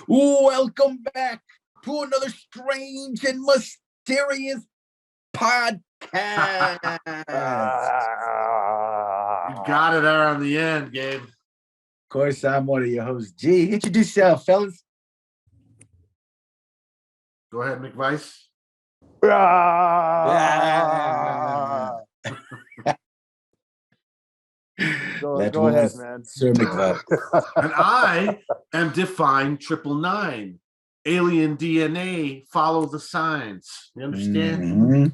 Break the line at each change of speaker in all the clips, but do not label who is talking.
Welcome back to another strange and mysterious podcast.
You got it there on the end, Gabe.
Of course, I'm one of your hosts. G, introduce yourself, fellas.
Go ahead, McVice.
Go ahead, man.
Sir McVice.
And I am Define 999. Alien DNA, follow the signs. You understand?
Mm-hmm.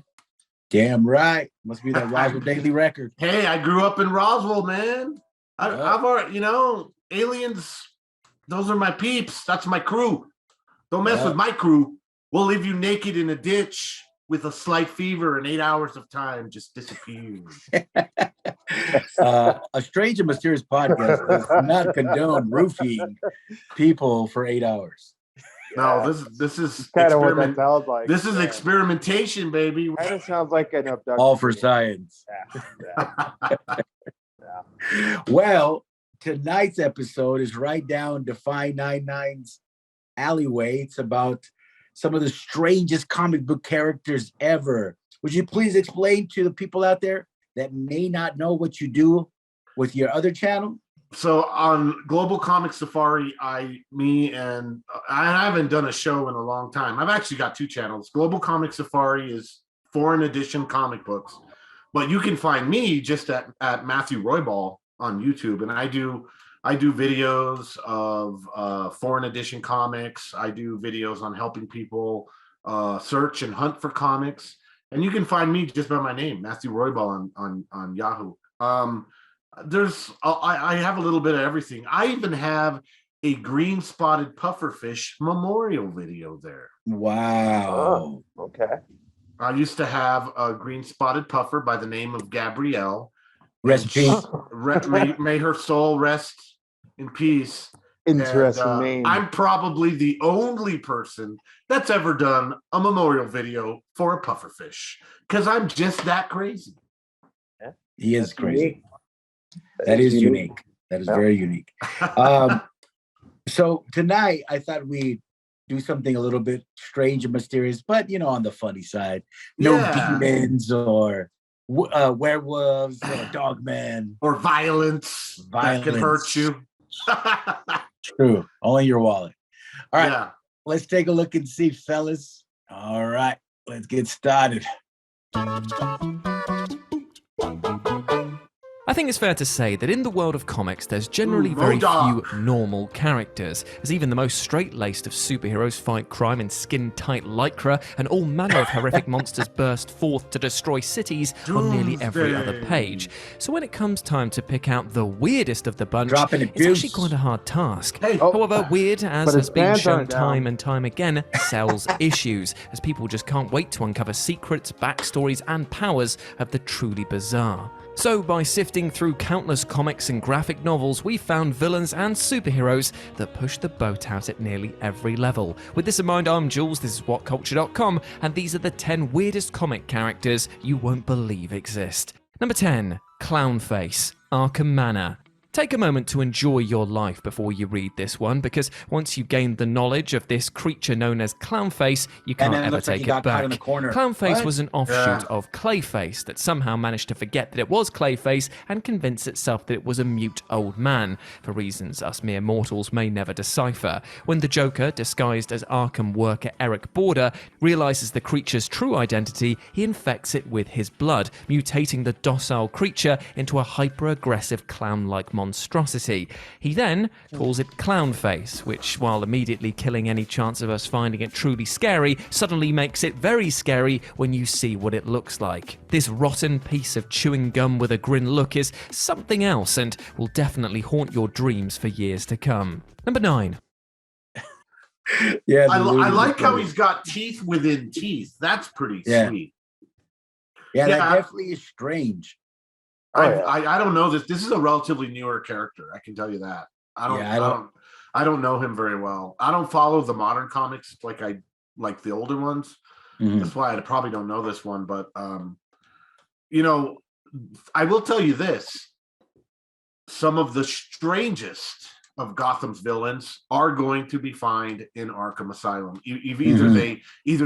Damn right. Must be that Roswell Daily Record.
Hey, I grew up in Roswell, man. I've already, aliens, those are my peeps. That's my crew. Don't mess with my crew. We'll leave you naked in a ditch with a slight fever and 8 hours of time just disappears.
A strange and mysterious podcast does not condone roofing people for 8 hours.
No, this is
kind of what that sounds like.
This is experimentation, baby.
Kind of sounds like an abduction.
All for science.
Yeah.
Well, tonight's episode is right down Define 99's alleyway. It's about some of the strangest comic book characters ever. Would you please explain to the people out there that may not know what you do with your other channel?
So on Global Comic Safari, I haven't done a show in a long time. I've actually got two channels. Global Comic Safari is foreign edition comic books, but you can find me just at Matthew Roybal on YouTube, and I do videos of foreign edition comics. I do videos on helping people search and hunt for comics, and you can find me just by my name, Matthew Roybal, on Yahoo. I have a little bit of everything. I even have a green spotted pufferfish memorial video there.
Wow.
Oh, okay.
I used to have a green spotted puffer by the name of Gabrielle.
Rest in peace.
May her soul rest in peace.
Interesting name.
I'm probably the only person that's ever done a memorial video for a pufferfish because I'm just that crazy.
He is crazy. That is unique. That is very unique. So tonight, I thought we'd do something a little bit strange and mysterious, but, on the funny side. No demons or werewolves or dogmen.
Or violence that could hurt you.
True. Only your wallet. All right.
Yeah.
Let's take a look and see, fellas. All right. Let's get started.
I think it's fair to say that in the world of comics, there's generally very few normal characters, as even the most straight-laced of superheroes fight crime in skin-tight lycra, and all manner of horrific monsters burst forth to destroy cities on nearly every other page. So when it comes time to pick out the weirdest of the bunch, it's actually quite a hard task. However, weird, as has been shown time and time again, sells issues, as people just can't wait to uncover secrets, backstories, and powers of the truly bizarre. So, by sifting through countless comics and graphic novels, we found villains and superheroes that push the boat out at nearly every level. With this in mind, I'm Jules, this is WhatCulture.com, and these are the 10 weirdest comic characters you won't believe exist. Number 10, Clownface, Arkham Manor. Take a moment to enjoy your life before you read this one, because once you gain the knowledge of this creature known as Clownface, you can't ever take it back. Clownface was an offshoot of Clayface that somehow managed to forget that it was Clayface and convince itself that it was a mute old man, for reasons us mere mortals may never decipher. When the Joker, disguised as Arkham worker Eric Border, realizes the creature's true identity, he infects it with his blood, mutating the docile creature into a hyper-aggressive clown-like monstrosity. He then calls it Clownface, which, while immediately killing any chance of us finding it truly scary, suddenly makes it very scary when you see what it looks like. This rotten piece of chewing gum with a grin look is something else and will definitely haunt your dreams for years to come. Number 9.
I like how he's got teeth within teeth. That's pretty sweet.
Yeah, that definitely is strange.
I don't know this. This is a relatively newer character. I can tell you that. I don't know him very well. I don't follow the modern comics like the older ones. Mm-hmm. That's why I probably don't know this one. But I will tell you this: some of the strangest of Gotham's villains are going to be found in Arkham Asylum. Either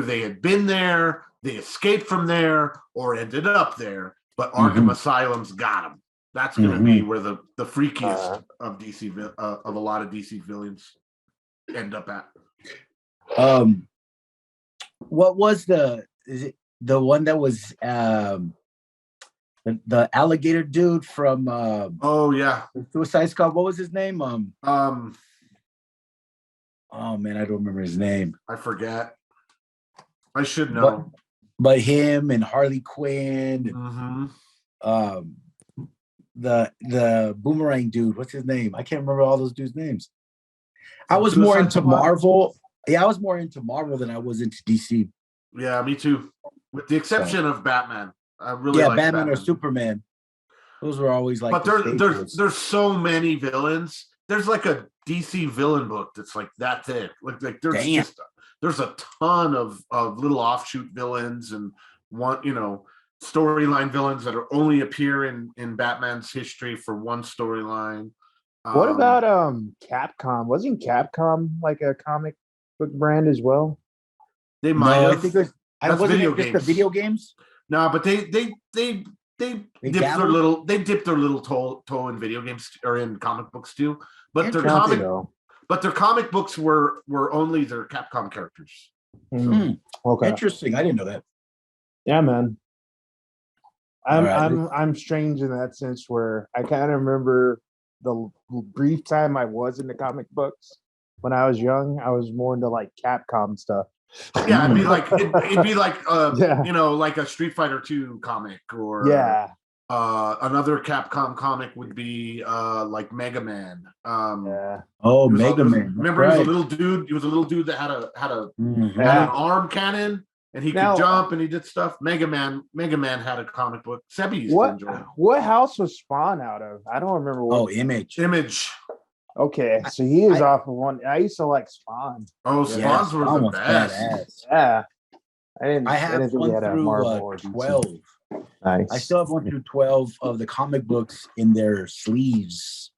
they had been there, they escaped from there, or ended up there, but Arkham Asylum's got them. That's going to be where the freakiest of DC of a lot of DC villains end up at.
What was is it the one that was the alligator dude from Suicide Squad? What was his name? Oh man, I don't remember his name.
I forget. I should know.
But him and Harley Quinn, the boomerang dude, what's his name? I can't remember all those dudes' names. I was more into Marvel. Yeah, I was more into Marvel than I was into DC.
Yeah, me too. With the exception of Batman. I really like
Batman or Superman. Those were always like.
But there's so many villains. There's like a DC villain book that's like that thick. Like there's a ton of little offshoot villains and storyline villains that are only appear in Batman's history for one storyline.
What about Capcom? Wasn't Capcom like a comic book brand as well?
They might have.
I think it was video games. The video games.
No, but they dipped their little toe in video games or in comic books too. But their comic books were only their Capcom characters.
Okay,
interesting. I didn't know that.
Yeah, man. I'm strange in that sense where I kind of remember the brief time I was into comic books. When I was young, I was more into like Capcom stuff.
Yeah, it'd be like like a Street Fighter 2 comic, or another Capcom comic would be like Mega Man.
Mega Man.
Remember, he was a little dude. He was a little dude that had an arm cannon, and he could jump, and he did stuff. Mega Man had a comic book. Sebi used to enjoy it.
What house was Spawn out of? I don't remember.
Image.
Okay, so he is off of one. I used to like Spawn.
Oh, Spawns were the best.
Yeah,
I have 1 through 12.
Nice.
I still have 1 through 12 of the comic books in their sleeves.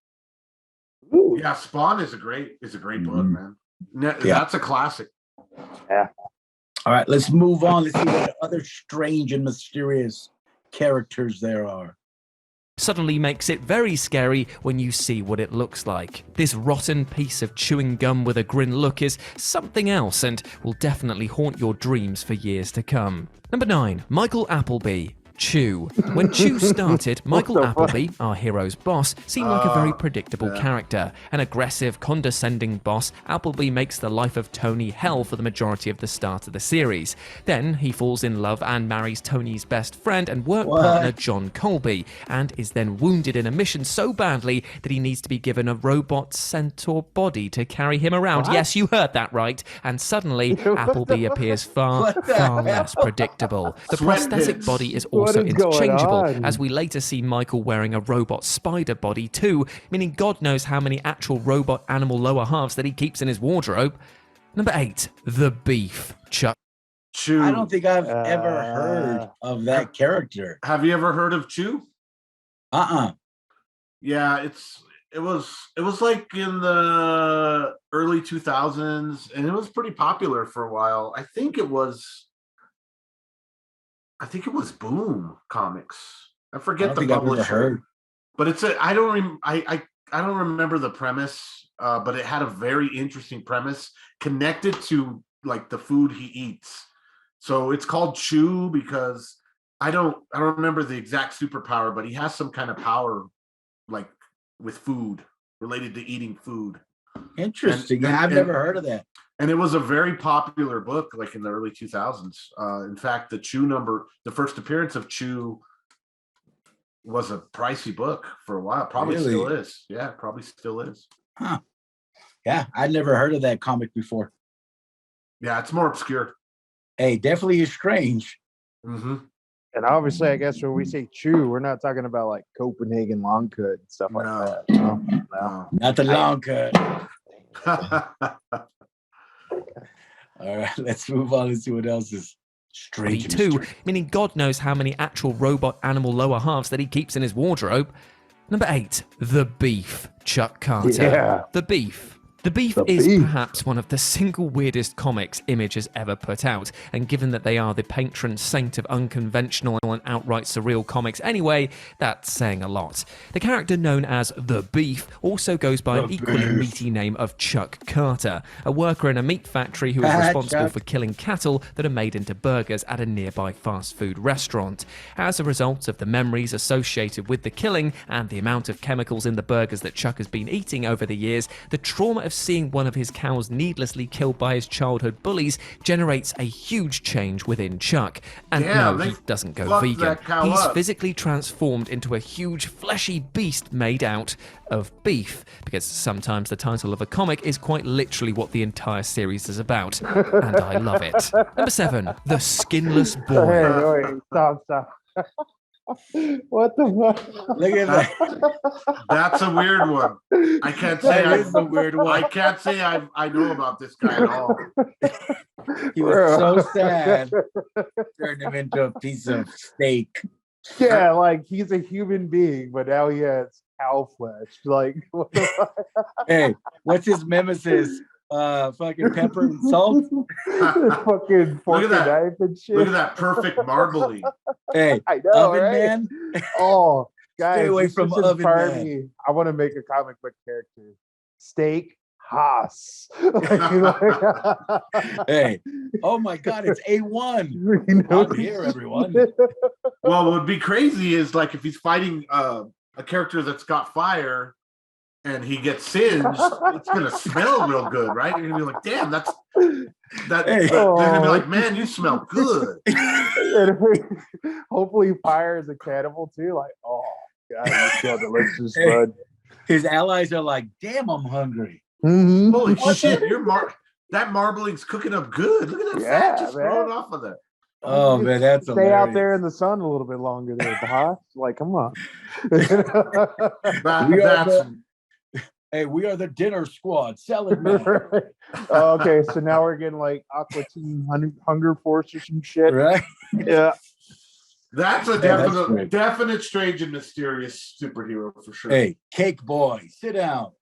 Ooh.
Yeah, Spawn is a great book, man. That's a classic.
Yeah.
All right, let's move on. Let's see what other strange and mysterious characters there are.
Suddenly makes it very scary when you see what it looks like. This rotten piece of chewing gum with a grin look is something else and will definitely haunt your dreams for years to come. Number 9, Michael Appleby. Chew. When Chew started, Michael Appleby, our hero's boss, seemed like a very predictable character. An aggressive, condescending boss, Appleby makes the life of Tony hell for the majority of the start of the series. Then he falls in love and marries Tony's best friend and work partner John Colby, and is then wounded in a mission so badly that he needs to be given a robot centaur body to carry him around. Yes, you heard that right. And suddenly, Appleby appears far less predictable. The prosthetic body is also interchangeable, as we later see Michael wearing a robot spider body too, meaning God knows how many actual robot animal lower halves that he keeps in his wardrobe. Number 8, the Beef. Chuck.
Chew.
I don't think I've ever heard of that character.
Have you ever heard of Chew? Yeah, it was like in the early 2000s, and it was pretty popular for a while. I think it was Boom Comics. I forget the publisher, but I don't remember the premise, but it had a very interesting premise connected to like the food he eats. So it's called Chew because I don't remember the exact superpower, but he has some kind of power like with food, related to eating food.
Interesting. I've never heard of that.
And it was a very popular book, like in the early 2000s. In fact, the first appearance of Chew was a pricey book for a while. Probably still is. Yeah, probably still is.
Huh. Yeah, I'd never heard of that comic before.
Yeah, it's more obscure.
Hey, definitely is strange.
Mm-hmm.
And obviously, I guess when we say Chew, we're not talking about like Copenhagen long cut and stuff like that. No.
Not the long cut. All right, let's move on and see what else is strange.
Too, meaning God knows how many actual robot animal lower halves that he keeps in his wardrobe. Number 8, The Beef, Chuck Carter.
Yeah.
The Beef. The Beef
The
is
Beef.
perhaps one of the single weirdest comics Image has ever put out, and given that they are the patron saint of unconventional and outright surreal comics anyway, that's saying a lot. The character known as The Beef also goes by an equally meaty name of Chuck Carter, a worker in a meat factory who is responsible
Chuck.
for killing cattle that are made into burgers at a nearby fast food restaurant. As a result of the memories associated with the killing and the amount of chemicals in the burgers that Chuck has been eating over the years, the trauma of seeing one of his cows needlessly killed by his childhood bullies generates a huge change within Chuck. And
Damn,
no,
they
he doesn't go
fucked
vegan.
that cow
He's
up.
physically transformed into a huge fleshy beast made out of beef, because sometimes the title of a comic is quite literally what the entire series is about, and I love it. Number 7, The Skinless Boy.
Wait, stop. What the fuck?
Look at that.
That's a weird one. I can't say
That is a weird one.
I can't say I know about this guy at all.
He was so sad. Turned him into a piece of steak.
Yeah, like he's a human being, but now he has cow flesh. Like, what the fuck?
Hey, what's his nemesis? Fucking pepper and salt.
Fucking fork and
that.
knife and shit.
Look at that perfect marbling.
Hey,
I know,
oven
right?
man.
Oh, guys,
away
this
from
just
Oven
inspired
Man.
me. I want to make a comic book character. Steak Haas.
Hey, oh my God, it's A1.
You know?
I'm here, everyone.
Well, what would be crazy is like if he's fighting a character that's got fire and he gets singed, it's gonna smell real good, right? You're gonna be like, damn, that.
Hey.
They're gonna be like, man, you smell good.
And hopefully fire is a cannibal too. Like, oh god, you smell delicious,
Hey.
bud.
His allies are like, damn, I'm hungry.
Mhm.
Holy shit, that marbling's cooking up good. Look at that
Yeah,
fat just
man.
flowing off of that.
Oh man, that's
Stay
hilarious.
out there in the sun a little bit longer there, Haas. Like, come on.
Hey, we are the dinner squad. Salad man.
Oh, okay, so now we're getting like Aqua Teen Hunger Force or some shit.
Right?
Yeah.
That's a
that's great.
definite strange and mysterious superhero for sure.
Hey, cake boy, sit down.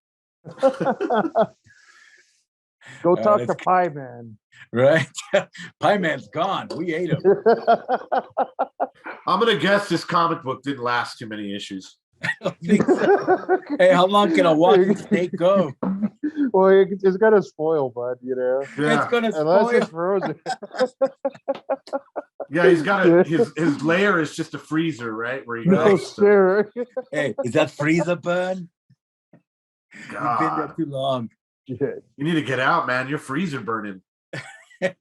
Go talk
let's
to Pie Man.
Right? Pie Man's gone. We ate him.
I'm gonna guess this comic book didn't last too many issues.
I don't think so. Hey, how long can a walking steak go?
Well, it's gonna spoil, bud. You know,
Yeah,
It's gonna
unless
spoil.
it's frozen.
yeah, he's got his layer is just a freezer, right? Where he
No,
goes.
sir.
Hey, is that freezer burn? You've been there
God,
too long.
Shit.
you need to get out, man. Your freezer burning.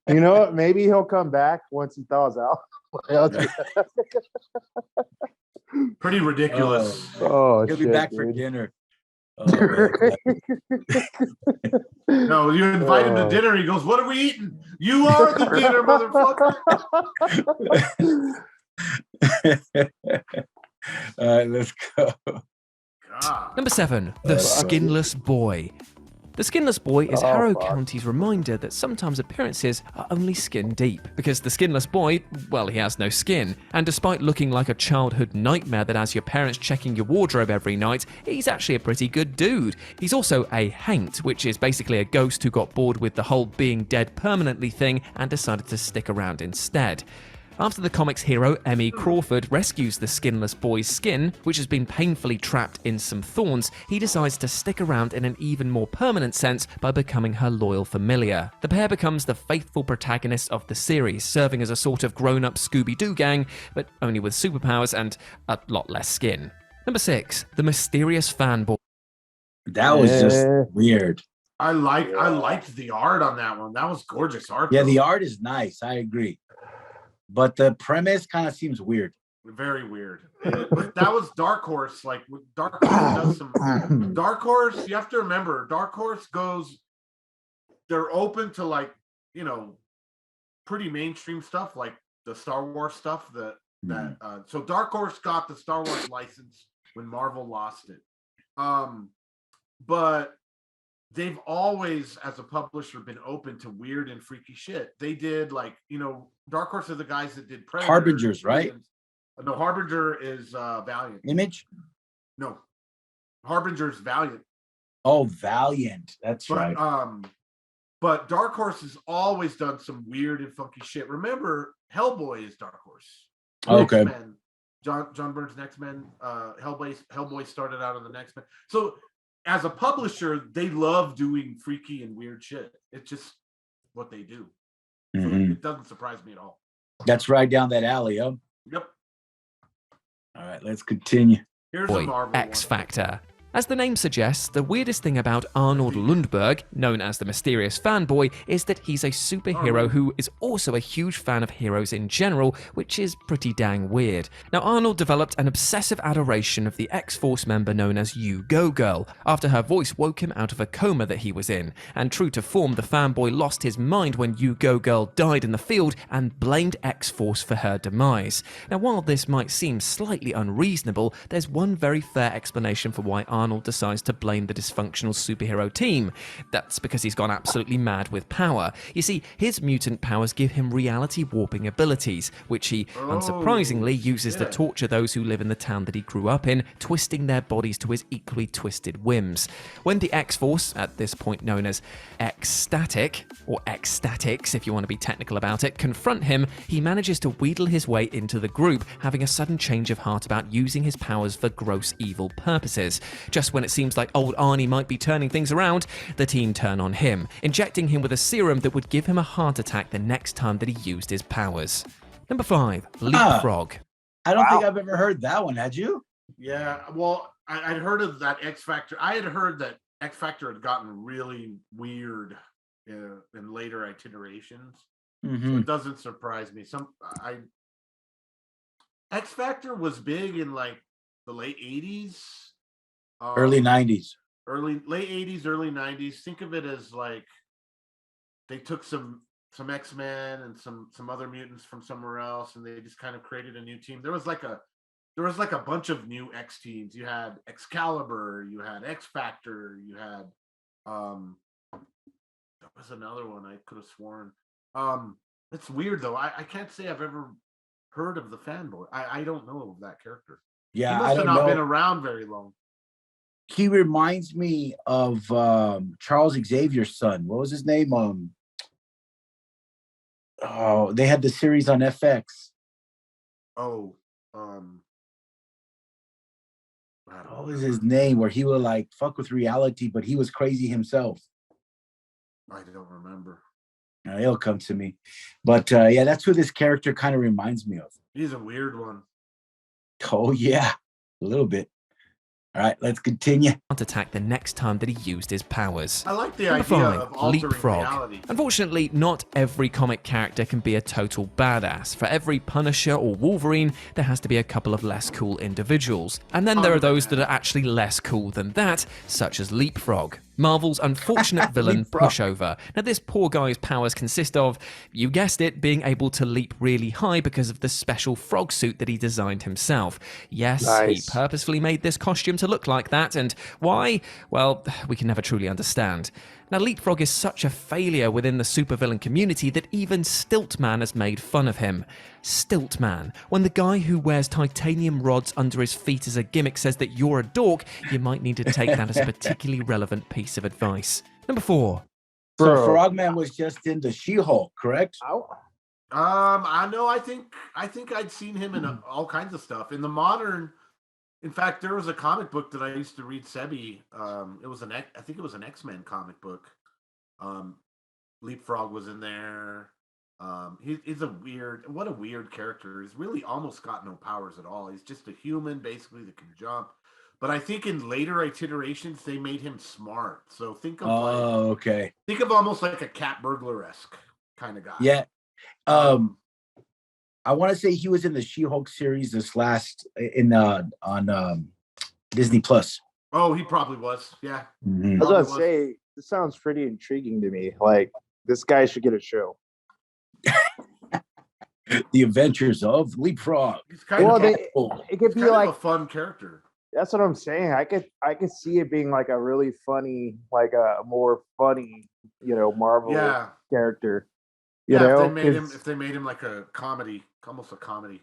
You know what? Maybe he'll come back once he thaws out.
Pretty ridiculous.
Oh,
He'll
shit,
be back for
dude.
dinner. Oh, man.
No, you invite him to dinner. He goes, "What are we eating? You are the dinner, motherfucker."
All right, let's go.
God.
Number 7, The Skinless Boy. The Skinless Boy is
Oh,
Harrow
fuck.
County's reminder that sometimes appearances are only skin deep, because the Skinless Boy, well, he has no skin, and despite looking like a childhood nightmare that has your parents checking your wardrobe every night, he's actually a pretty good dude. He's also a haint, which is basically a ghost who got bored with the whole being dead permanently thing and decided to stick around instead. After the comic's hero, Emmy Crawford, rescues the Skinless Boy's skin, which has been painfully trapped in some thorns, he decides to stick around in an even more permanent sense by becoming her loyal familiar. The pair becomes the faithful protagonists of the series, serving as a sort of grown-up Scooby-Doo gang, but only with superpowers and a lot less skin. Number 6, The Mysterious Fanboy.
That was just
Yeah.
weird.
I liked the art on that one. That was gorgeous art.
Yeah,
though.
the art is nice. I agree. But the premise kind of seems weird.
Very weird. But that was Dark Horse. Like Dark Horse does some. Dark Horse. You have to remember, Dark Horse goes. They're open to like pretty mainstream stuff, like the Star Wars stuff. So Dark Horse got the Star Wars license when Marvel lost it. But they've always, as a publisher, been open to weird and freaky shit. They did Dark Horse are the guys that did Predator.
Harbingers, right?
No, Harbinger is Valiant.
Image?
No, Harbinger's Valiant.
Oh, Valiant. That's right.
But Dark Horse has always done some weird and funky shit. Remember, Hellboy is Dark Horse.
Okay.
X-Men, John Byrne's X-Men. Hellboy started out on the X-Men. So as a publisher, they love doing freaky and weird shit. It's just what they do. So it doesn't surprise me at all.
That's right down that alley, huh?
Yep.
All right, let's continue.
Here's a Marvel
XFactor. As the name suggests, the weirdest thing about Arnold Lundberg, known as the mysterious fanboy, is that he's a superhero who is also a huge fan of heroes in general, which is pretty dang weird. Now, Arnold developed an obsessive adoration of the X-Force member known as You-Go Girl, after her voice woke him out of a coma that he was in. And true to form, the fanboy lost his mind when You-Go Girl died in the field and blamed X-Force for her demise. Now, while this might seem slightly unreasonable, there's one very fair explanation for why Arnold decides to blame the dysfunctional superhero team. That's because he's gone absolutely mad with power. You see, his mutant powers give him reality warping abilities, which he, unsurprisingly, uses to torture those who live in the town that he grew up in, twisting their bodies to his equally twisted whims. When the X-Force, at this point known as X-Static, or X-Statics if you want to be technical about it, confront him, he manages to wheedle his way into the group, having a sudden change of heart about using his powers for gross evil purposes. Just when it seems like old Arnie might be turning things around, the team turn on him, injecting him with a serum that would give him a heart attack the next time that he used his powers. Number 5, LeapFrog.
I don't think I've ever heard that one. Had you?
Yeah, well, I'd heard of that XFactor. I had heard that XFactor had gotten really weird in later iterations. So it doesn't surprise me. XFactor was big in like the late 80s.
Early 90s.
Late 80s, early 90s. Think of it as like they took some X-Men and some other mutants from somewhere else, and they just kind of created a new team. There was like a bunch of new X teams. You had Excalibur, you had XFactor, you had there was another one I could have sworn. It's weird though. I can't say I've ever heard of the fanboy. I don't know of that character.
Yeah,
he must have not been around very long.
He reminds me of Charles Xavier's son. What was his name? They had the series on FX.
What
was his name? Where he would like fuck with reality, but he was crazy himself.
I don't remember.
It'll come to me. But yeah, that's who this character kind of reminds me of.
He's a weird one.
Oh yeah, a little bit. All right, let's continue.
Attack the next time that he used his powers.
I like the
Number
idea
5,
of altering
LeapFrog.
reality.
Unfortunately, not every comic character can be a total badass. For every Punisher or Wolverine, there has to be a couple of less cool individuals. And then there are those that are actually less cool than that, such as LeapFrog, Marvel's unfortunate villain pushover. Now, this poor guy's powers consist of, you guessed it, being able to leap really high because of the special frog suit that he designed himself. Yes, he purposefully made this costume to look like that, and why? Well, we can never truly understand. Now, LeapFrog is such a failure within the supervillain community that even Stiltman has made fun of him. Stiltman, when the guy who wears titanium rods under his feet as a gimmick says that you're a dork, you might need to take that as a particularly relevant piece of advice. Number 4.
So Frogman was just in the She-Hulk, correct?
I know. I think I'd seen him in all kinds of stuff. In the modern, in fact, there was a comic book that I used to read, Sebi. I think it was an X-Men comic book. LeapFrog was in there. He's what a weird character. He's really almost got no powers at all. He's just a human, basically, that can jump. But I think in later iterations, they made him smart. So think of think of almost like a Cat Burglar-esque kind of guy.
Yeah. I want to say he was in the She-Hulk series this last on Disney Plus.
Oh, he probably was. Yeah.
I was going to say, this sounds pretty intriguing to me. Like, this guy should get a show.
The Adventures of LeapFrog.
He's kind of
it could be like
a fun character.
That's what I'm saying. I could see it being like a really funny, like a more funny, Marvel character. You know,
if they made him like a comedy, almost a comedy.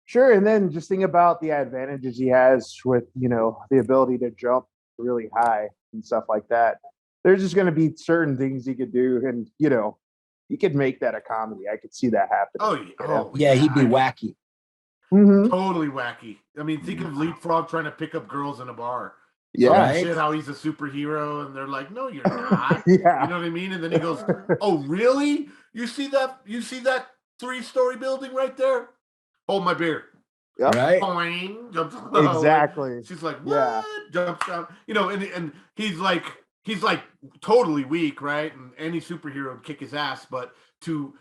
Sure, and then just think about the advantages he has with, the ability to jump really high and stuff like that. There's just going to be certain things he could do, and you could make that a comedy. I could see that happening.
Oh, yeah.
Yeah, he'd be wacky.
Mhm.
Totally wacky. I mean, think of LeapFrog trying to pick up girls in a bar.
Yeah.
Right.
Shit, how he's a superhero, and they're like, "No, you're not."
Yeah.
You know what I mean? And then he goes, "Oh, really? You see that 3-story building right there? Hold my beer."
Yep.
Right.
Boing, jumps
Exactly.
She's like, "What?"
Yeah.
Jumps down. And he's like totally weak, right? And any superhero would kick his ass, but to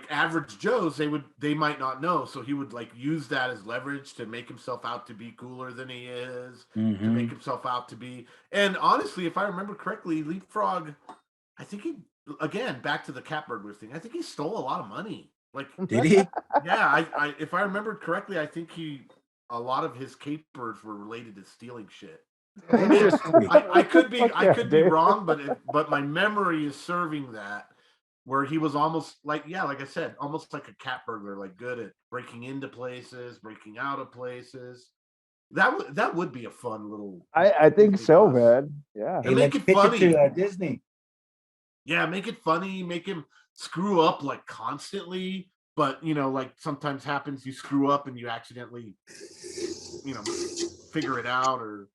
average Joes, they might not know. So he would use that as leverage to make himself out to be cooler than he is, to make himself out to be. And honestly, if I remember correctly, LeapFrog, I think again, back to the cat burglar thing, I think he stole a lot of money.
Did he?
Yeah, I if I remember correctly, I think a lot of his capers were related to stealing shit. I could be wrong, but my memory is serving that, where he was almost like I said, almost like a cat burglar, good at breaking into places, breaking out of places. That would be a fun little.
I think so, man. Yeah.
And make it funny.
To, Disney.
Yeah, make it funny. Make him screw up constantly, but sometimes happens. You screw up and you accidentally, figure it out, or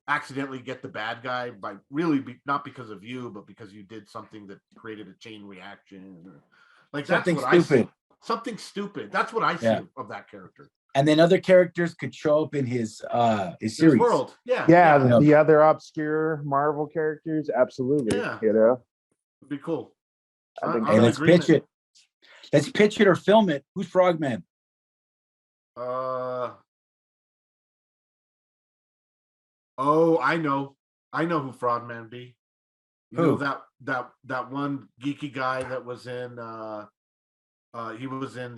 accidentally get the bad guy by not because of you, but because you did something that created a chain reaction, or
something
that's what
stupid.
Something stupid. That's what I see of that character.
And then other characters could show up in his series.
His world. Yeah.
The other obscure Marvel characters, absolutely.
Yeah.
It'd
be cool.
Hey, let's pitch it. Let's pitch it or film it. Who's Frogman?
I know who Frogman be.
Who?
That one geeky guy that was in he was in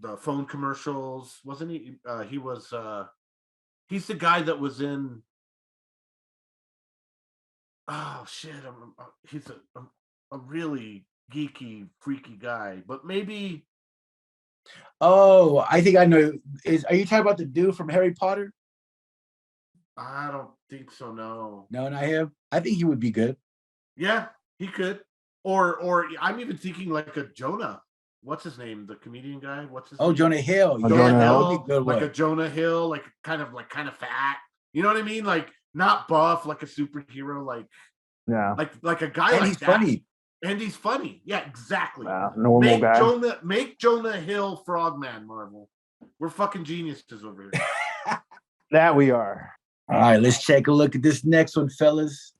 the phone commercials, wasn't he? He was he's the guy that was in shit, he's a really geeky, freaky guy, but maybe.
Oh, I think I know. Are you talking about the dude from Harry Potter?
I don't think so. No,
not him. I think he would be good.
Yeah, he could. Or I'm even thinking like a Jonah. What's his name? The comedian guy. What's his name?
Jonah Hill.
Jonah Hill.
That would be good
like a Jonah Hill, kind of fat. You know what I mean? Not buff, like a superhero, like a guy.
And
like
he's
that.
funny.
And he's funny. Yeah, exactly.
Normal guy.
Make Jonah Hill Frogman, Marvel. We're fucking geniuses over here.
That we are.
All right, let's take a look at this next one, fellas.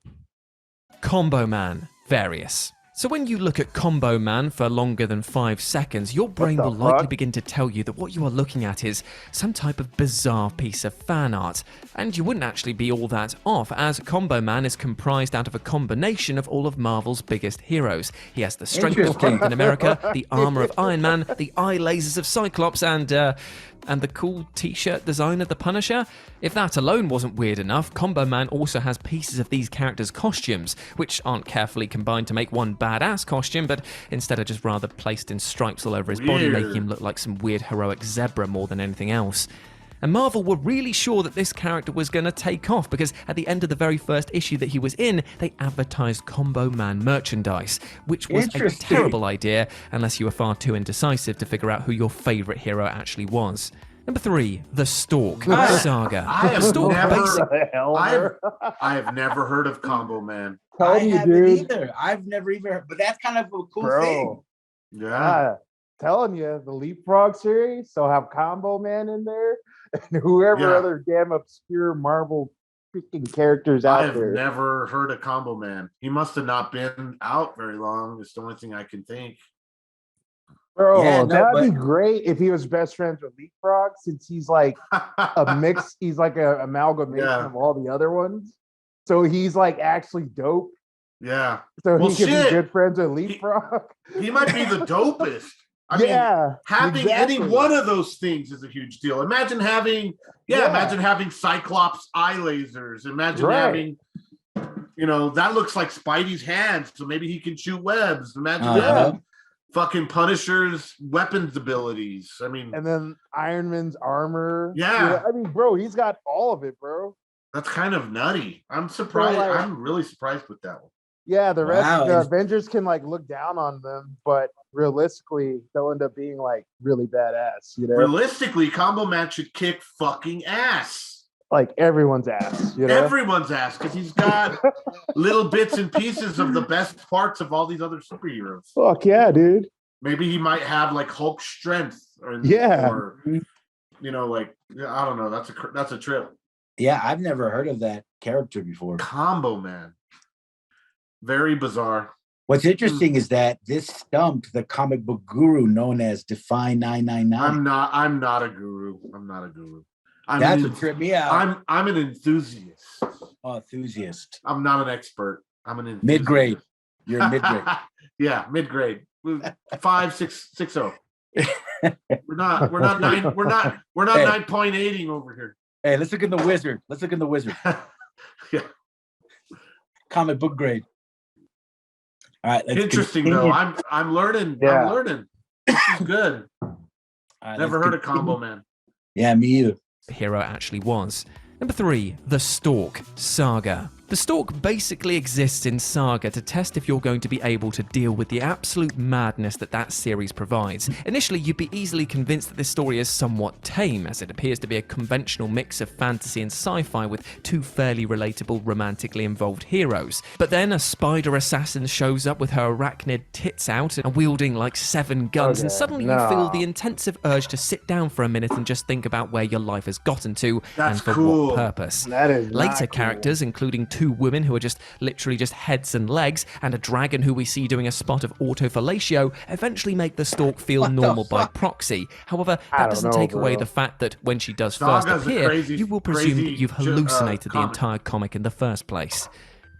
Combo Man, various. So when you look at Combo Man for longer than 5 seconds, your brain will likely begin to tell you that what you are looking at is some type of bizarre piece of fan art. And you wouldn't actually be all that off, as Combo Man is comprised out of a combination of all of Marvel's biggest heroes. He has the strength of Captain America, the armor of Iron Man, the eye lasers of Cyclops, and the cool t-shirt design of the Punisher. If that alone wasn't weird enough, Combo Man also has pieces of these characters' costumes, which aren't carefully combined to make one badass costume, but instead are just rather placed in stripes all over his body, making him look like some weird heroic zebra more than anything else. And Marvel were really sure that this character was going to take off, because at the end of the very first issue that he was in, they advertised Combo Man merchandise, which was a terrible idea unless you were far too indecisive to figure out who your favorite hero actually was. Number 3, the Stork Saga.
I have never heard of Combo Man.
I haven't either. I've never even heard, but that's kind of a cool thing.
Yeah.
Telling you, the LeapFrog series, they'll have Combo Man in there, and whoever other damn obscure Marvel freaking characters out there.
I've never heard of Combo Man. He must have not been out very long. It's the only thing I can think.
Bro, that'd be great if he was best friends with LeapFrog, since he's like a mix. He's like an amalgamation of all the other ones. So he's actually dope.
Yeah.
So he can be good friends with LeapFrog.
He might be the dopest. I mean, having any one of those things is a huge deal. Imagine having Cyclops eye lasers. Imagine having, that looks like Spidey's hands, so maybe he can shoot webs. Imagine having fucking Punisher's weapons abilities. I mean,
and then Iron Man's armor.
Yeah.
I mean, bro, he's got all of it, bro.
That's kind of nutty. I'm surprised.
So, like,
I'm really surprised with that one.
Yeah, the rest
Wow.
of the Avengers can like look down on them, but realistically, they'll end up being like really badass. You know,
Realistically, Combo Man should kick fucking ass.
like everyone's ass. You know,
Everyone's ass, because he's got little bits and pieces of the best parts of all these other superheroes.
Fuck yeah, dude.
Maybe he might have like Hulk strength, or you know, like I don't know. That's a trip.
Yeah, I've never heard of that character before.
Combo Man, very bizarre.
What's interesting is that this stumped the comic book guru known as Defy 999.
I'm not a guru. I'm not a guru.
That's what tripped me out.
I'm an enthusiast.
Oh, enthusiast.
I'm not an expert. I'm an enthusiast.
Mid-grade. You're mid-grade.
Yeah, mid-grade. 5, 6, 6, 0. We're not 9.8ing over here.
Hey, let's look in the wizard.
Yeah.
Comic book grade. All right.
Interesting
continue.
though. I'm learning.
Yeah.
I'm learning. This is good.
Right,
Never heard of Combo Man.
Yeah, me either.
Hero actually was. Number 3, the Stork Saga. The Stork basically exists in Saga to test if you're going to be able to deal with the absolute madness that series provides. Initially, you'd be easily convinced that this story is somewhat tame, as it appears to be a conventional mix of fantasy and sci-fi with 2 fairly relatable, romantically involved heroes. But then a spider assassin shows up with her arachnid tits out and wielding like 7 guns, and suddenly you feel the intensive urge to sit down for a minute and just think about where your life has gotten to and for what purpose.
That is
Later characters, including 2 women who are just literally just heads and legs, and a dragon who we see doing a spot of autofellatio, eventually make the Stork feel normal by proxy. However, that doesn't take away the fact that when she does first appear, you will presume that you've hallucinated the entire comic in the first place.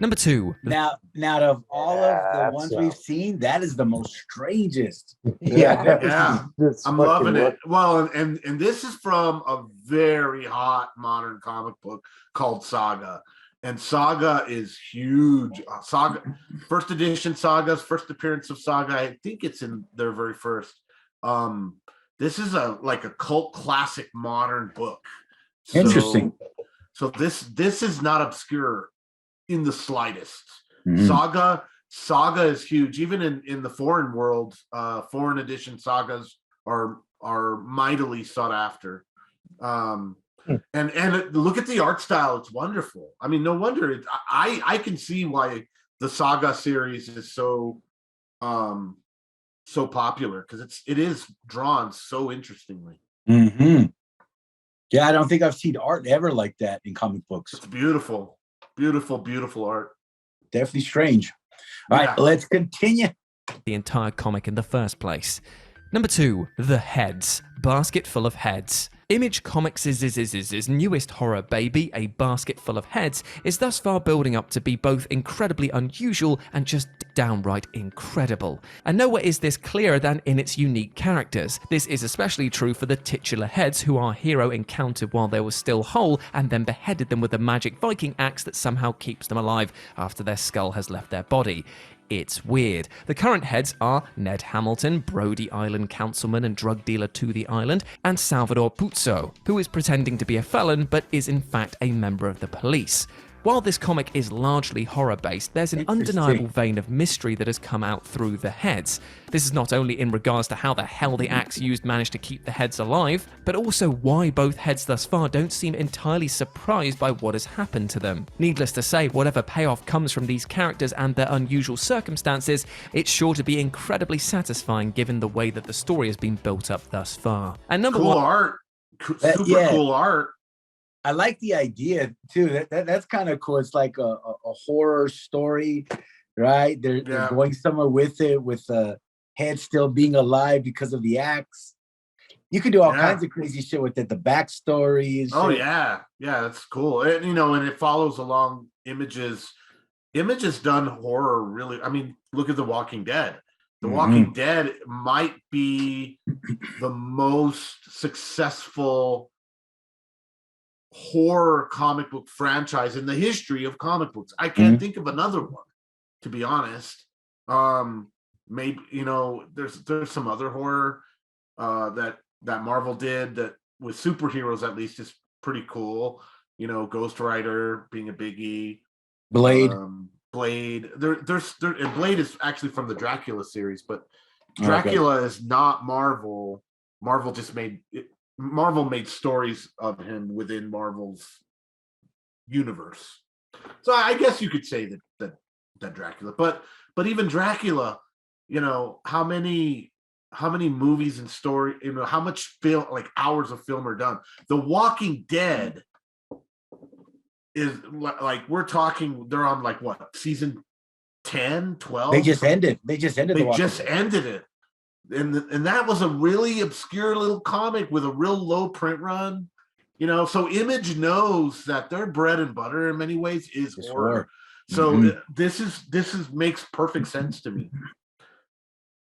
Number 2.
Now of all of the ones we've seen, that is the most strangest.
Yeah. I'm loving it. Well, and this is from a very hot modern comic book called Saga. And Saga is huge. Saga, first edition Saga's first appearance of Saga. I think it's in their very first. This is like a cult classic modern book.
Interesting.
So this is not obscure in the slightest.
Mm-hmm.
Saga is huge. Even in the foreign world, foreign edition sagas are mightily sought after. And look at the art style; it's wonderful. I mean, no wonder I can see why the Saga series is so popular, because it is drawn so interestingly.
Mm-hmm. Yeah, I don't think I've seen art ever like that in comic books.
It's beautiful, beautiful, beautiful art.
Definitely strange. All right, let's continue.
The entire comic in the first place. Number 2, The Heads. Basket full of heads. Image Comics' newest horror baby, A Basket Full of Heads, is thus far building up to be both incredibly unusual and just downright incredible. And nowhere is this clearer than in its unique characters. This is especially true for the titular heads, who our hero encountered while they were still whole and then beheaded them with a magic Viking axe that somehow keeps them alive after their skull has left their body. It's weird. The current heads are Ned Hamilton, Brody Island councilman and drug dealer to the island, and Salvador Puzo, who is pretending to be a felon but is in fact a member of the police. While this comic is largely horror-based, there's an undeniable vein of mystery that has come out through the heads. This is not only in regards to how the hell the axe used managed to keep the heads alive, but also why both heads thus far don't seem entirely surprised by what has happened to them. Needless to say, whatever payoff comes from these characters and their unusual circumstances, it's sure to be incredibly satisfying given the way that the story has been built up thus far. And number
cool
1...
art. Super cool art.
I like the idea too. That's kind of cool. It's like a horror story, right? They're going somewhere with it, with the head still being alive because of the axe. You can do all kinds of crazy shit with it. The backstories.
Oh yeah, that's cool. And and it follows along Image's done horror really. I mean, look at The Walking Dead. The Walking Dead might be the most successful horror comic book franchise in the history of comic books. I can't think of another one, to be honest. maybe there's some other horror that Marvel did that with superheroes at least is pretty cool. Ghost Rider being a biggie.
Blade.
Blade. And Blade is actually from the Dracula series, but Dracula is not Marvel. Marvel made stories of him within Marvel's universe. So I guess you could say that Dracula, but even Dracula, how many movies and story, how much film, like hours of film are done. The Walking Dead is like, we're talking, they're on like what, season 10, 12?
They just ended
it. And that was a really obscure little comic with a real low print run. So Image knows that their bread and butter in many ways is horror. So this makes perfect sense to me.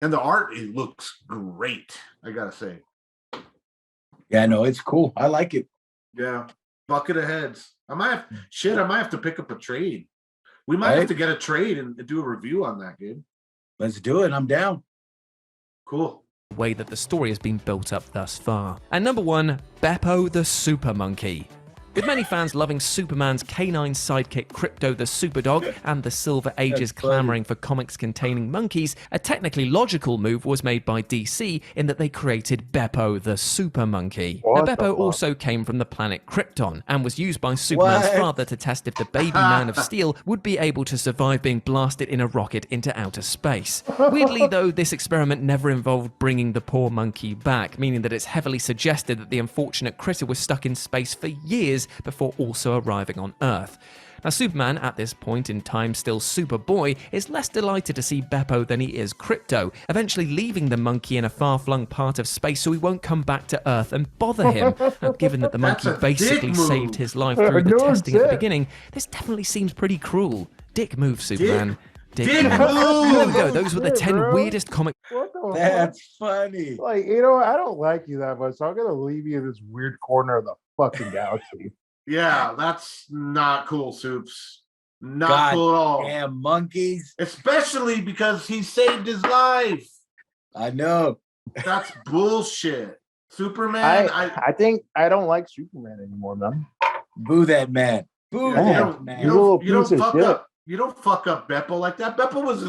And the art, it looks great, I gotta say.
Yeah, no, it's cool. I like it.
Yeah. Bucket of heads. I might have to pick up a trade. We might have to get a trade and do a review on that, dude.
Let's do it. I'm down.
Cool.
Way that the story has been built up thus far. And number 1, Beppo the Super Monkey. With many fans loving Superman's canine sidekick Crypto the Superdog and the Silver Ages clamoring for comics containing monkeys, a technically logical move was made by DC in that they created Beppo the Super Monkey. Now, Beppo also came from the planet Krypton and was used by Superman's father to test if the baby Man of Steel would be able to survive being blasted in a rocket into outer space. Weirdly, though, this experiment never involved bringing the poor monkey back, meaning that it's heavily suggested that the unfortunate critter was stuck in space for years before also arriving on Earth. Now, Superman, at this point in time still Superboy, is less delighted to see Beppo than he is Crypto, eventually leaving the monkey in a far-flung part of space so he won't come back to Earth and bother him. Now, given that the monkey basically saved his life through the testing at the beginning, this definitely seems pretty cruel. Dick move, Superman. Dick move. There we go. Those were the 10 weirdest comic.
That's funny.
Like, I don't like you that much, so I'm gonna leave you in this weird corner of the fucking galaxy.
Yeah, that's not cool, Soups. Not cool at all.
Damn monkeys.
Especially because he saved his life.
I know.
That's bullshit. Superman.
I think I don't like Superman anymore, man.
Boo that man. Boo that man.
You don't fuck up Beppo like that. Beppo was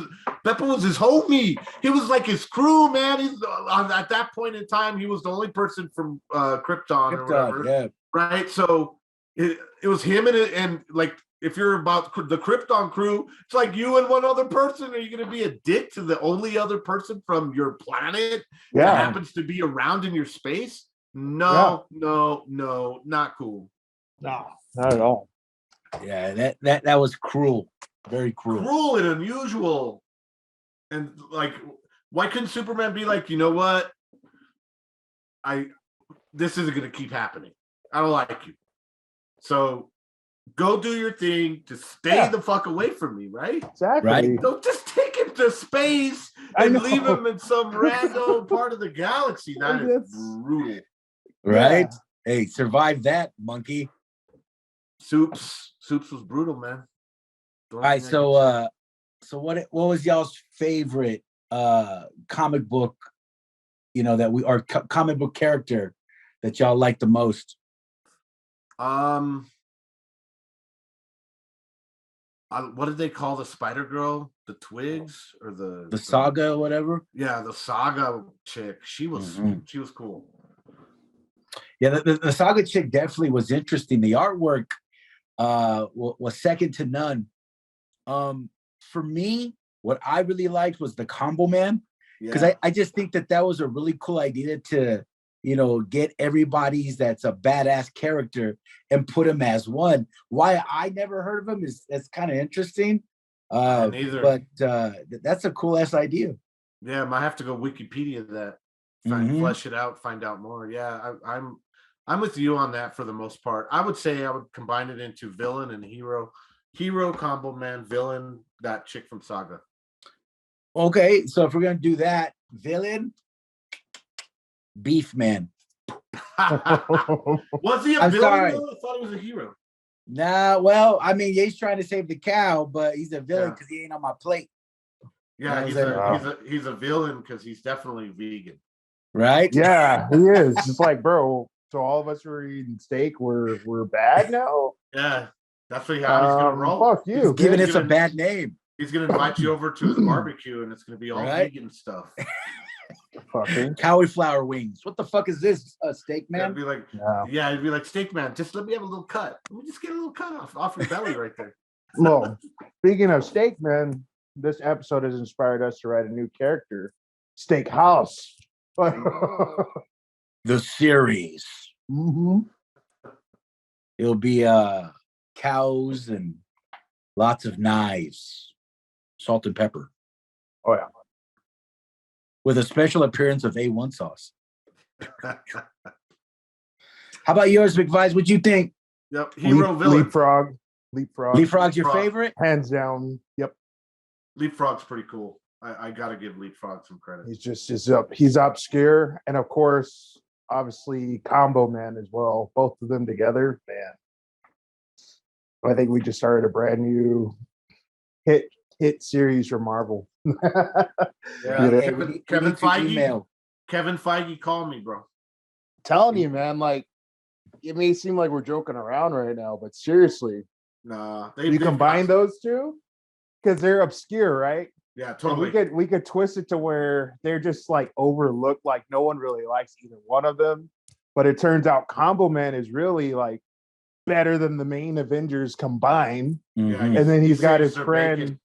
his homie. He was like his crew, man. At that point in time, he was the only person from Krypton or whatever. Yeah. Right? So it was him and like, if you're about the Krypton crew, it's like you and one other person. Are you going to be a dick to the only other person from your planet that happens to be around in your space? No, not cool.
No, not at all.
Yeah, that was cruel. Very cruel.
Cruel and unusual. And like, why couldn't Superman be like, you know what? This isn't going to keep happening. I don't like you. So go do your thing to stay the fuck away from me, right?
Exactly.
Right? Don't just take him to space and leave him in some random part of the galaxy. That is brutal.
Right? Yeah. Hey, survive that, monkey.
Soups was brutal, man.
All right, so what was y'all's favorite comic book, comic book character that y'all like the most?
What did they call the Spider Girl? The Twigs or the
Saga or whatever?
Yeah, the Saga chick. She was cool.
Yeah, the Saga chick definitely was interesting. The artwork was second to none. For me, what I really liked was the Combo Man, because I just think that was a really cool idea to get everybody's that's a badass character and put him as one. Why I never heard of him that's kind of interesting. But that's a cool ass idea.
Yeah, I might have to go Wikipedia that, flesh it out, find out more. Yeah, I'm with you on that for the most part. I would say I would combine it into villain and hero. Hero, Combo Man, villain, that chick from Saga.
Okay, so if we're gonna do that, villain, Beef Man.
Was he a villain? Sorry. I thought he was a hero.
Nah, well, I mean, he's trying to save the cow, but he's a villain because he ain't on my plate.
Yeah,
You know
he's a villain because he's definitely vegan.
right?
Yeah, he is. It's like, bro, so all of us who are eating steak, we're bad now?
Yeah, that's how he's gonna roll.
Fuck
He's
you,
giving
bitch.
us a bad name,
He's gonna invite you over to his barbecue, and it's gonna be all
Right?
vegan stuff.
Fucker.
cauliflower wings. What the fuck is this? Steak
Yeah,
man?
it'd be like,
No.
yeah, it'd be like, steak man, just let me have a little cut. Let me just get a little cut off your belly right there.
Well, speaking of steak, man, this episode has inspired us to write a new character, Steakhouse.
The series.
Mm-hmm.
It'll be cows and lots of knives, salt and pepper.
Oh yeah.
With a special appearance of A1 sauce. How about yours, McVise? What'd you think?
Yep, hero villain.
LeapFrog.
LeapFrog's your favorite?
Hands down. Yep.
LeapFrog's pretty cool. I gotta give LeapFrog some credit.
He's obscure, and of course, obviously, Combo Man as well. Both of them together, man. I think we just started a brand new hit series for Marvel.
Yeah, Kevin Feige.
Email.
Kevin Feige, call me, bro.
Telling you, man, like it may seem like we're joking around right now, but seriously,
Nah,
you combine those two because they're obscure, right?
Yeah, totally.
And we could twist it to where they're just like overlooked, like no one really likes either one of them. But it turns out Combo Man is really like better than the main Avengers combined.
Mm-hmm.
And then he's got his
their
friend,
bacon.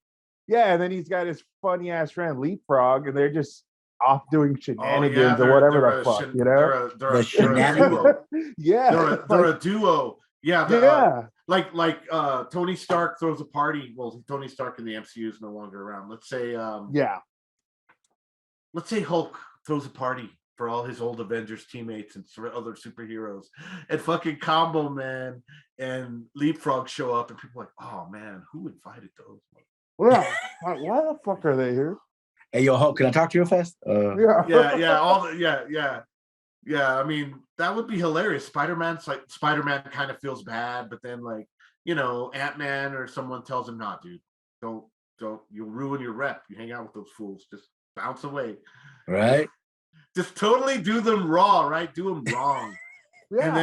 yeah, and then he's got his funny ass friend LeapFrog, and they're just off doing shenanigans
they're-
or whatever
they're
the
a
fuck,
shen-
you know?
They're
The
a
shenanigans.
duo.
Yeah,
They're a duo. Yeah,
yeah.
like Tony Stark throws a party. Well, Tony Stark in the MCU is no longer around. Let's say
Yeah.
let's say Hulk throws a party for all his old Avengers teammates and other superheroes, and fucking Combo Man and LeapFrog show up, and people are like, oh man, who invited those?
Yeah. Like, why the fuck are they here?
Hey, yo, Hulk, can I talk to you real fast?
Yeah. I mean, that would be hilarious. Spider-Man kind of feels bad, but then like, you know, Ant-Man or someone tells him, nah, dude, don't, you'll ruin your rep. You hang out with those fools. Just bounce away.
Right?
Just totally do them raw, right? Do them wrong.
Yeah.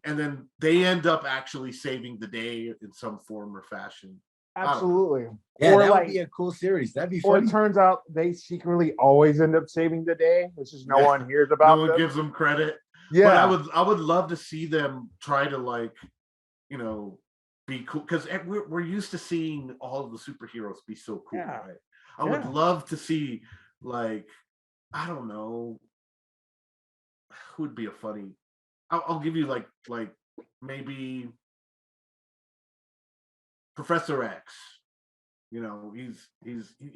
And then they end up actually saving the day in some form or fashion.
Absolutely.
Yeah,
or
that
like,
would be a cool series. That'd be
or
funny.
it turns out they secretly always end up saving the day. It's just no
Yeah.
one hears about
No one
them.
gives them credit.
Yeah.
But I would love to see them try to, like, you know, be cool, because we're used to seeing all of the superheroes be so cool.
Yeah.
Right? I would love to see, like, I don't know, who would be a funny. I'll give you like maybe Professor X. You know,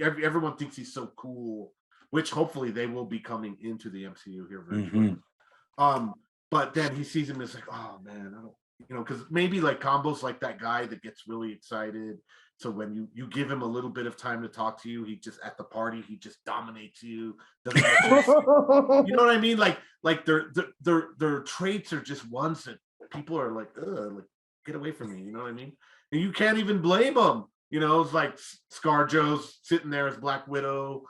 everyone thinks he's so cool, which hopefully they will be coming into the MCU here very shortly. But then he sees him as like, oh man, I don't, you know, because maybe like Combo's like that guy that gets really excited. So when you give him a little bit of time to talk to you, he just at the party he just dominates you. You know what I mean? Like their traits are just ones that people are like, ugh, like get away from me. You know what I mean? And you can't even blame them. You know, it's like ScarJo's sitting there as Black Widow,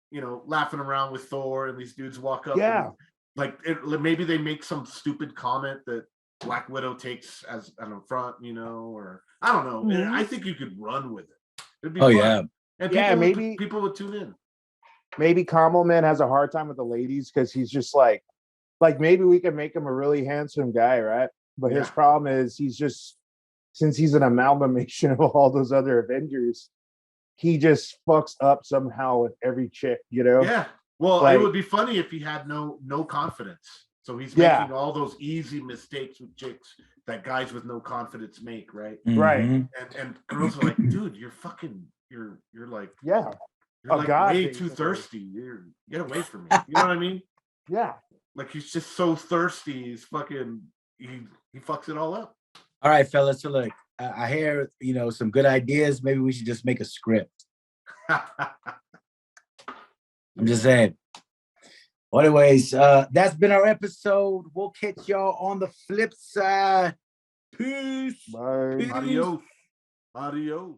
you know, laughing around with Thor, and these dudes walk up.
Yeah.
Maybe they make some stupid comment that Black Widow takes as an affront, you know, or I don't know.
Mhm.
I think you could run with it. It'd be fun.
Yeah.
And people would tune in.
Maybe Combo Man has a hard time with the ladies because he's just like maybe we can make him a really handsome guy, right? But his problem is he's just, since he's an amalgamation of all those other Avengers, he just fucks up somehow with every chick, you know?
Yeah. Well,
like,
it would be funny if he had no confidence. So he's making all those easy mistakes with chicks that guys with no confidence make, right?
Right.
And girls are like, dude, you're like,
yeah,
you're like
god,
way too thirsty. Get away from me. You know what I mean?
Yeah.
Like he's just so thirsty. He's fucking he fucks it all up.
All right, fellas. So look, I hear, you know, some good ideas. Maybe we should just make a script. I'm just saying. Well, anyways, that's been our episode. We'll catch y'all on the flip side. Peace.
Bye.
Peace.
Adios. Adios.